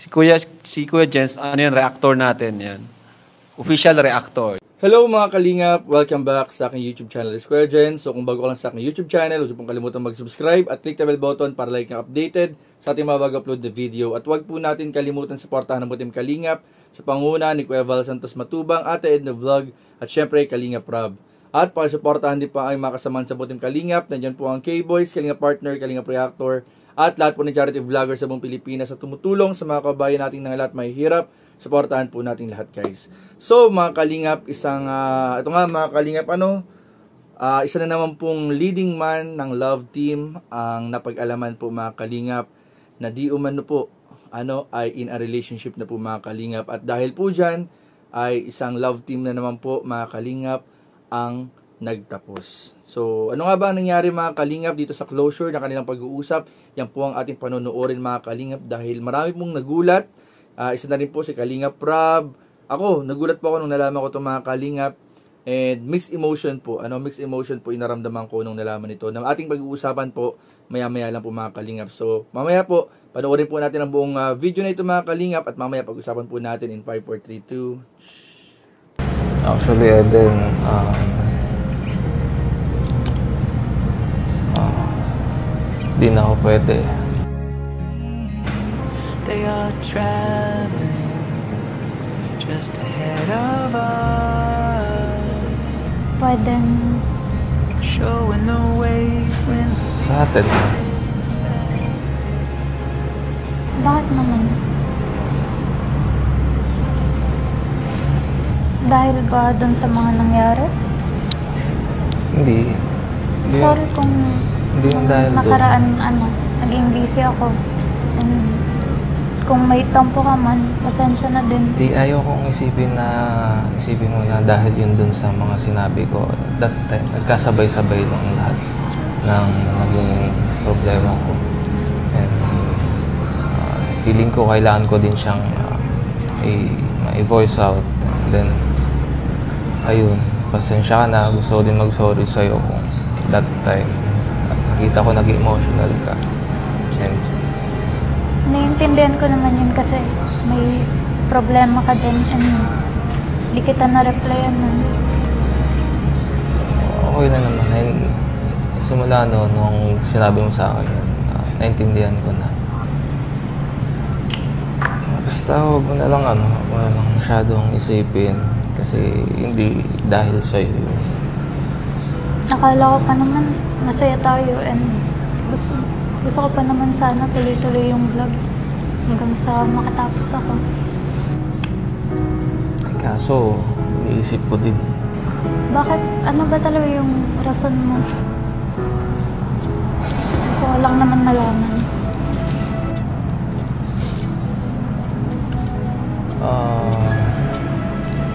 Si Kuya Jens, ano yan, reactor natin yan. Official reactor. Hello mga kalingap! Welcome back sa aking YouTube channel, Kuya Jens. So kung bago ka lang sa aking YouTube channel, huwag pong kalimutan mag-subscribe at click the bell button para like ang updated sa ating mga bago-upload na video. At huwag po natin kalimutan suportahan ng Butim Kalingap sa panguna ni Kuya Val Santos Matubang, Ate Edna Vlog, at syempre Kalingap Rob. At pakisuportahan din pa ang mga kasamahan sa Butim Kalingap. Nandiyan po ang K-Boys, Kalingap Partner, Kalingap Reactor, at lahat po ng charity vloggers sa buong Pilipinas at tumutulong sa mga kabayan nating ng lahat may hirap. Suportahan po natin lahat, guys. So, mga kalingap, ito nga mga kalingap, isa na naman pong leading man ng Love Team ang napag-alaman po mga kalingap na di umano po, ay in a relationship na po mga kalingap. At dahil po dyan, ay isang Love Team na naman po mga kalingap ang nagtapos. So, ano nga ba ang nangyari mga kalingap dito sa closure na kanilang pag-uusap? Yan po ang ating panonoodin mga kalingap dahil marami pong nagulat. Isa na rin po si Kalingap Rob. Ako, nagulat po ako nung nalaman ko itong mga Kalingap. And mixed emotion po. Mixed emotion po inaramdaman ko nung nalaman ito. Na ating pag-uusapan po, maya-maya lang po mga Kalingap. So, mamaya po, panoorin po natin ang buong video na ito mga Kalingap. At mamaya pag-usapan po natin in 5, 4, 3, 2. Actually, Eden, di na ako pwede. They are traveling just ahead of us. Pwedeng showing the way when sa atin. bakit naman? Dahil ba dun sa mga nangyari? Hindi. Sorry kung Hindi yung dahil nakaraan naging busy ako. And kung may tampo ka man, pasensya na din. Di ayaw kong isipin mo na dahil yun dun sa mga sinabi ko. That time, nagkasabay-sabay lang lahat ng naging problema ko. And feeling ko kailangan ko din siyang i-voice out. And then, ayun, pasensya ka na. Gusto ko din mag-sorry sa'yo kung that time. Nakita ko naging emotional ka. And naiintindihan ko naman yun kasi may problema ka din and di kita na-replyan nun. Okay na naman. And simula nung sinabi mo sa akin yun, naintindihan ko na. Basta huwag mo na lang walang masyadong isipin kasi hindi dahil sa'yo yun. Akala ko pa naman masaya tayo and gusto ko pa naman sana tuloy-tuloy yung vlog hanggang sa makatapos ako. Ay kaso, iniisip ko din. Bakit? Ano ba talaga yung rason mo? Gusto ko lang naman malaman.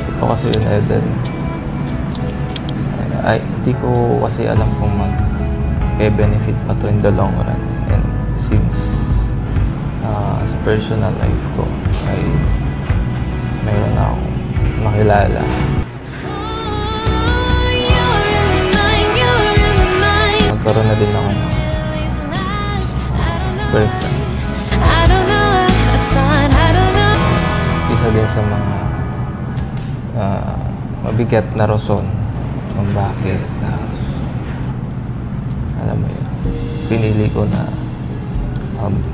Ito kasi yun, Eden. Hindi ko kasi alam kung benefit pa to in the long run. And since sa personal life ko ay mayroon na akong makilala. Magkaroon na din ako ng girlfriend. Isa din sa mga mabigat na rason kung bakit alam mo yun, pinili ko na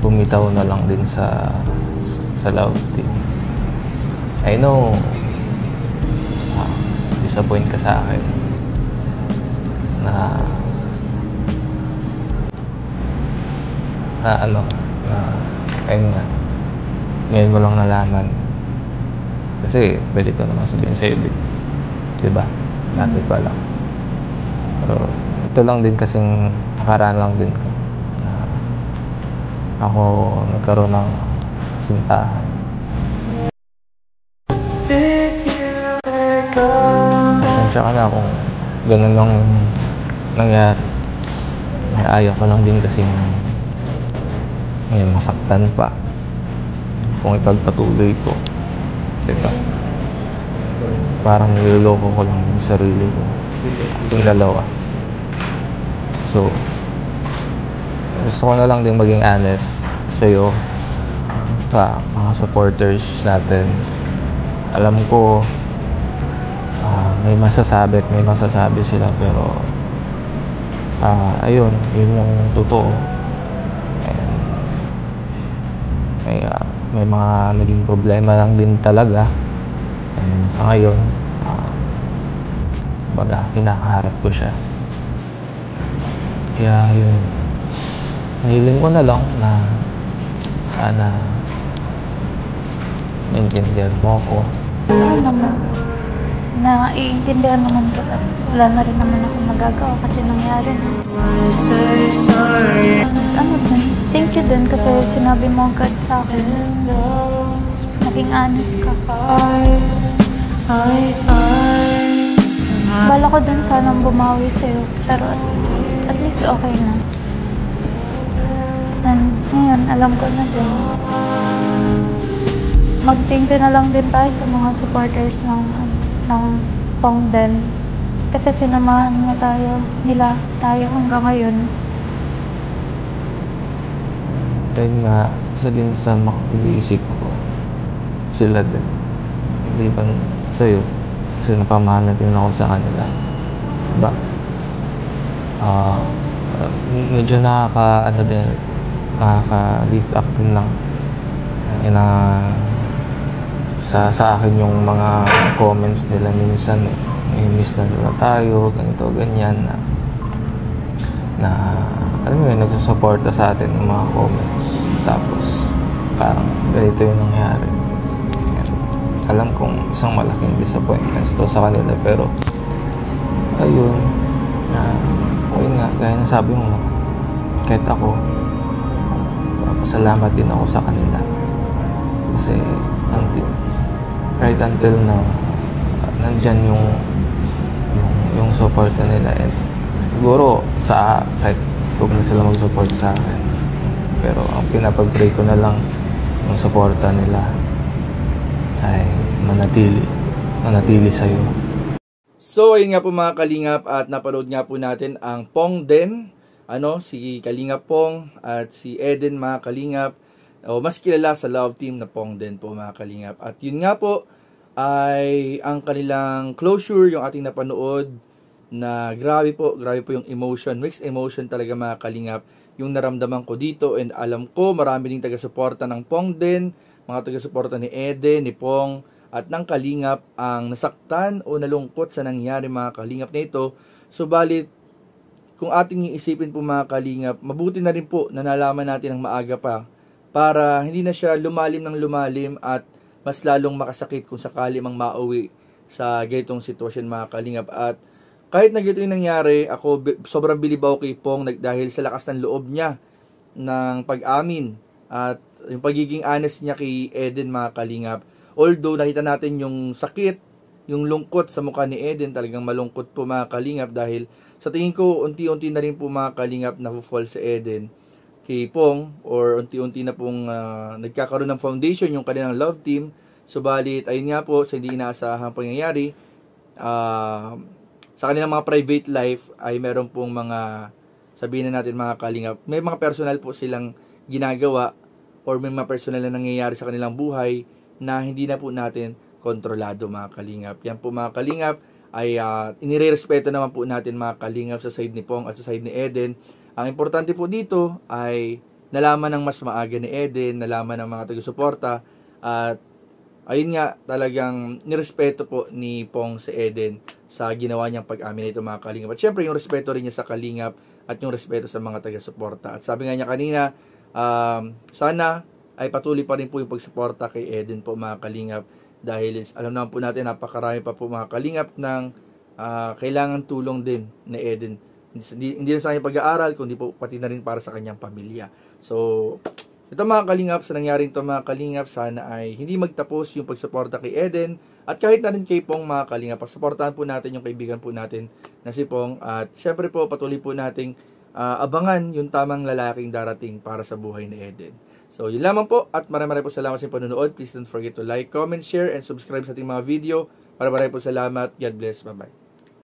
bumitaw na lang din sa Love Team. I know disappoint ka sa akin na ayun nga, ngayon ko lang nalaman kasi pwede ko naman sabihin sa'yo diba? Dati pa lang. Pero ito lang din kasing nakaraan lang din ko. Ako nagkaroon ng sintahan. Pasensya ka na kung ganun lang nangyari. Ayaw ko lang din kasi masaktan pa kung ipagpatuloy ko. Diba? Parang niloloko ko lang yung sarili ko. Yung dalawa. So, gusto ko na lang din maging honest sa'yo sa mga supporters natin. Alam ko may masasabi at may masasabi sila, pero ayun, yun yung totoo. And may mga naging problema lang din talaga, and sa ngayon baga kinakaharap ko siya. Kaya yun, nahiling ko na lang na sana maintindihan mo ako. Ano naman, naiintindihan naman kita. Wala na rin naman ako magagawa kasi nangyari na. Ano din, thank you din kasi sinabi mo agad sa akin. Naging honest ka. Bala ko din sanang bumawi sa'yo, pero at least okay na. And ngayon, alam ko na din. Mag-thank you na lang din tayo sa mga supporters ng Pongden. Kasi sinamahan nila tayo hanggang ngayon. Dahil nga, isa din sa makapag-iisip ko, sila din. Maliban sa'yo, kasi napamahal na din ako sa kanila. Diba? Medyo nakaka-lift up din lang. Sa akin yung mga comments nila minsan, miss na nila tayo, ganito, ganyan, na alam mo yun, nagsusuporta sa atin ng mga comments. Tapos parang ganito yung nangyari. Alam kong isang malaking disappointments to sa kanila, pero ayun, ayun nga, gaya na sabi mo, kahit ako, pasalamat din ako sa kanila. Kasi right until now, nandyan yung suporta nila. And siguro kahit huwag na sila mag-support sa akin, pero ang pinapag-pray ko na lang, yung suporta nila ay manatili sa'yo. So, ayun nga po mga Kalingap, at napanood nga po natin ang Pongden, si Kalingap Pong at si Eden, mga Kalingap, o mas kilala sa love team na Pongden po, mga Kalingap. At yun nga po ay ang kanilang closure, yung ating napanood, na grabe po yung emotion, mixed emotion talaga, mga Kalingap, yung naramdaman ko dito. And alam ko marami ding taga-suporta ng Pongden, mga taga-suporta ni Eden, ni Pong, at ng Kalingap ang nasaktan o nalungkot sa nangyari, mga Kalingap, na ito. Subalit, kung ating iisipin po, mga Kalingap, mabuti na rin po na nalaman natin ng maaga pa, para hindi na siya lumalim ng lumalim at mas lalong makasakit kung sakali mang mauwi sa ganitong sitwasyon, mga Kalingap. At kahit na ganito yung nangyari, ako sobrang bilib ako kay Pong dahil sa lakas ng loob niya ng pag-amin at yung pagiging honest niya kay Eden, mga Kalingap. Although nakita natin yung sakit, yung lungkot sa mukha ni Eden, talagang malungkot po, mga Kalingap, dahil sa tingin ko unti-unti na rin po, mga Kalingap, na-fall sa Eden kay Pong, or unti-unti na pong nagkakaroon ng foundation yung kanilang love team. Subalit, ayun nga po, sa hindi inaasahang pangyayari, sa kanilang mga private life ay meron pong mga, sabihin na natin, mga Kalingap, may mga personal po silang ginagawa or may mga personal na nangyayari sa kanilang buhay na hindi na po natin kontrolado, mga Kalingap. Yan po, mga Kalingap, ay inirerespeto naman po natin, mga Kalingap, sa side ni Pong at sa side ni Eden. Ang importante po dito ay nalaman ng mas maaga ni Eden, nalaman ng mga taga-suporta, at ayun nga, talagang nirespeto po ni Pong si Eden sa ginawa niyang pag-amin nito, mga Kalingap. At syempre, yung respeto rin niya sa Kalingap at yung respeto sa mga taga-suporta. At sabi nga niya kanina, sana ay patuloy pa rin po yung pagsuporta kay Eden po, mga Kalingap, dahil alam naman po natin, napakarami pa po, mga Kalingap, ng kailangan tulong din ni Eden. Hindi lang sa kanyang pag-aaral, kundi po pati na rin para sa kanyang pamilya. So, ito, mga Kalingap, sa nangyaring ito, mga Kalingap, sana ay hindi magtapos yung pagsuporta kay Eden, at kahit na rin kay Pong, mga Kalingap, pagsuportahan po natin yung kaibigan po natin na si Pong, at syempre po patuloy po nating abangan yung tamang lalaking darating para sa buhay ni Eden. So, yun lamang po, at maraming po salamat sa panonood. Please don't forget to like, comment, share, and subscribe sa ating mga video. Maraming po salamat. God bless. Bye-bye.